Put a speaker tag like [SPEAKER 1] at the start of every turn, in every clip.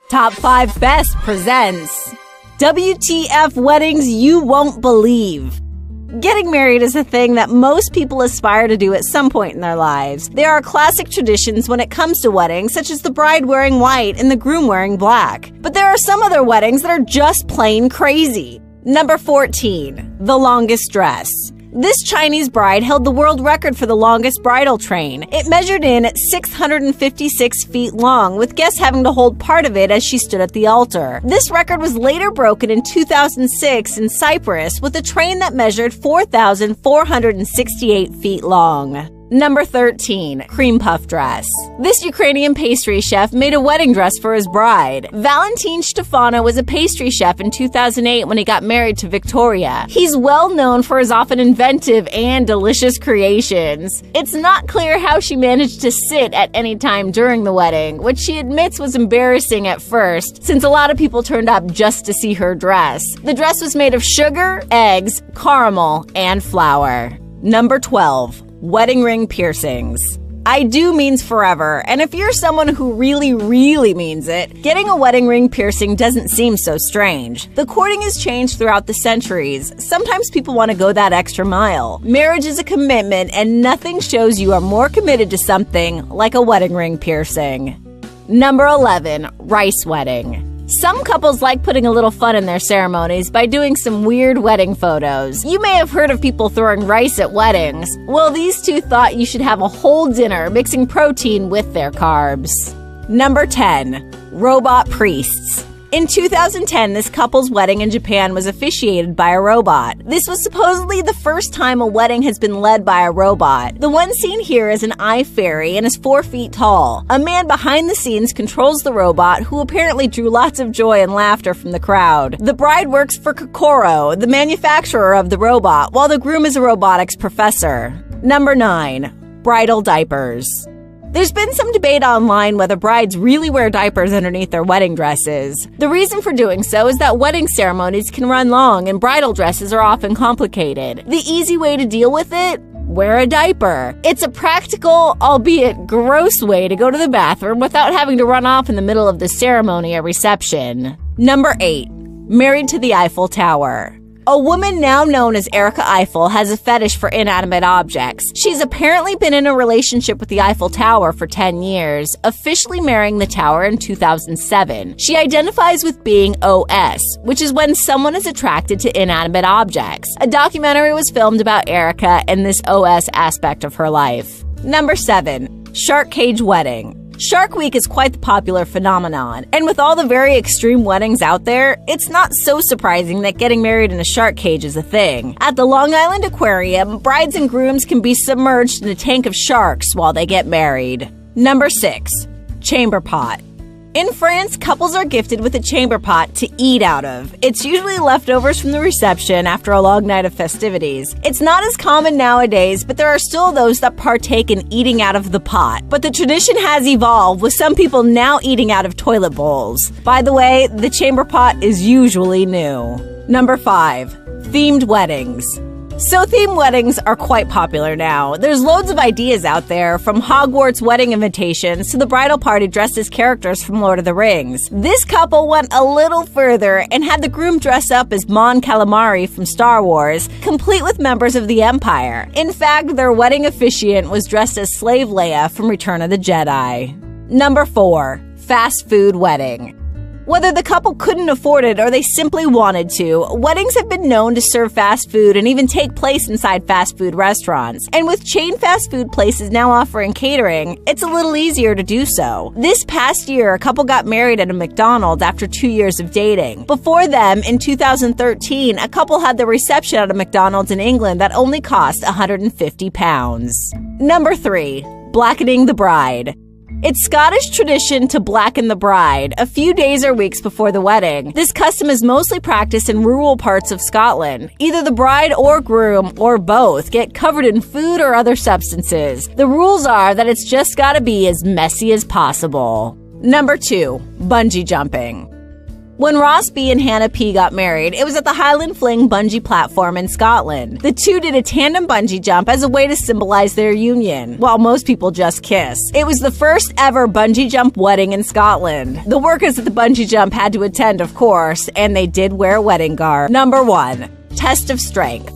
[SPEAKER 1] Top 5 Best presents WTF Weddings You Won't Believe. Getting married is a thing that most people aspire to do at some point in their lives. There are classic traditions when it comes to weddings, such as the bride wearing white and the groom wearing black. But there are some other weddings that are just plain crazy. Number 14. The longest dress. This Chinese bride held the world record for the longest bridal train. It measured in at 656 feet long, with guests having to hold part of it as she stood at the altar. This record was later broken in 2006 in Cyprus with a train that measured 4,468 feet long. Number 13. Cream puff dress. This Ukrainian pastry chef made a wedding dress for his bride. Valentin Stefano was a pastry chef in 2008 when he got married to Victoria. He's well known for his often inventive and delicious creations. It's not clear how she managed to sit at any time during the wedding, which she admits was embarrassing at first, since a lot of people turned up just to see her dress. The dress was made of sugar, eggs, caramel, and flour. Number 12. Wedding ring piercings. I do means forever, and if you're someone who really means it, getting a wedding ring piercing doesn't seem so strange. The courting has changed throughout the centuries. Sometimes people want to go that extra mile. Marriage is a commitment, and nothing shows you are more committed to something like a wedding ring piercing. Number 11. Rice wedding. Some couples like putting a little fun in their ceremonies by doing some weird wedding photos. You may have heard of people throwing rice at weddings. Well, these two thought you should have a whole dinner mixing protein with their carbs. Number 10. Robot priests. In 2010, this couple's wedding in Japan was officiated by a robot. This was supposedly the first time a wedding has been led by a robot. The one seen here is an eye fairy and is 4 feet tall. A man behind the scenes controls the robot, who apparently drew lots of joy and laughter from the crowd. The bride works for Kokoro, the manufacturer of the robot, while the groom is a robotics professor. Number 9. Bridal diapers. There's been some debate online whether brides really wear diapers underneath their wedding dresses. The reason for doing so is that wedding ceremonies can run long and bridal dresses are often complicated. The easy way to deal with it? Wear a diaper. It's a practical, albeit gross way to go to the bathroom without having to run off in the middle of the ceremony or reception. Number 8. Married to the Eiffel Tower. A woman now known as Erica Eiffel has a fetish for inanimate objects. She's apparently been in a relationship with the Eiffel Tower for 10 years, officially marrying the tower in 2007. She identifies with being OS, which is when someone is attracted to inanimate objects. A documentary was filmed about Erica and this OS aspect of her life. Number 7. Shark cage wedding. Shark Week is quite the popular phenomenon, and with all the very extreme weddings out there, it's not so surprising that getting married in a shark cage is a thing. At the Long Island Aquarium, brides and grooms can be submerged in a tank of sharks while they get married. Number 6. Chamber pot. In France, couples are gifted with a chamber pot to eat out of. It's usually leftovers from the reception after a long night of festivities. It's not as common nowadays, but there are still those that partake in eating out of the pot. But the tradition has evolved, with some people now eating out of toilet bowls. By the way, the chamber pot is usually new. Number 5. Themed weddings. So themed weddings are quite popular now. There's loads of ideas out there, from Hogwarts wedding invitations to the bridal party dressed as characters from Lord of the Rings. This couple went a little further and had the groom dress up as Mon Calamari from Star Wars, complete with members of the Empire. In fact, their wedding officiant was dressed as Slave Leia from Return of the Jedi. Number 4. Fast food wedding. Whether the couple couldn't afford it or they simply wanted to, weddings have been known to serve fast food and even take place inside fast food restaurants. And with chain fast food places now offering catering, it's a little easier to do so. This past year, a couple got married at a McDonald's after 2 years of dating. Before them, in 2013, a couple had their reception at a McDonald's in England that only cost £150. Number 3. Blackening the bride. It's Scottish tradition to blacken the bride a few days or weeks before the wedding. This custom is mostly practiced in rural parts of Scotland. Either the bride or groom, or both, get covered in food or other substances. The rules are that it's just gotta be as messy as possible. Number 2. Bungee jumping. When Ross B. and Hannah P. got married, it was at the Highland Fling bungee platform in Scotland. The two did a tandem bungee jump as a way to symbolize their union, while most people just kiss. It was the first ever bungee jump wedding in Scotland. The workers at the bungee jump had to attend, of course, and they did wear wedding garb. Number 1. Test of strength.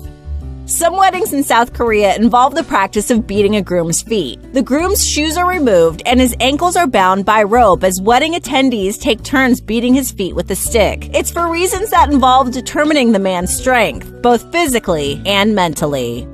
[SPEAKER 1] Some weddings in South Korea involve the practice of beating a groom's feet. The groom's shoes are removed and his ankles are bound by rope as wedding attendees take turns beating his feet with a stick. It's for reasons that involve determining the man's strength, both physically and mentally.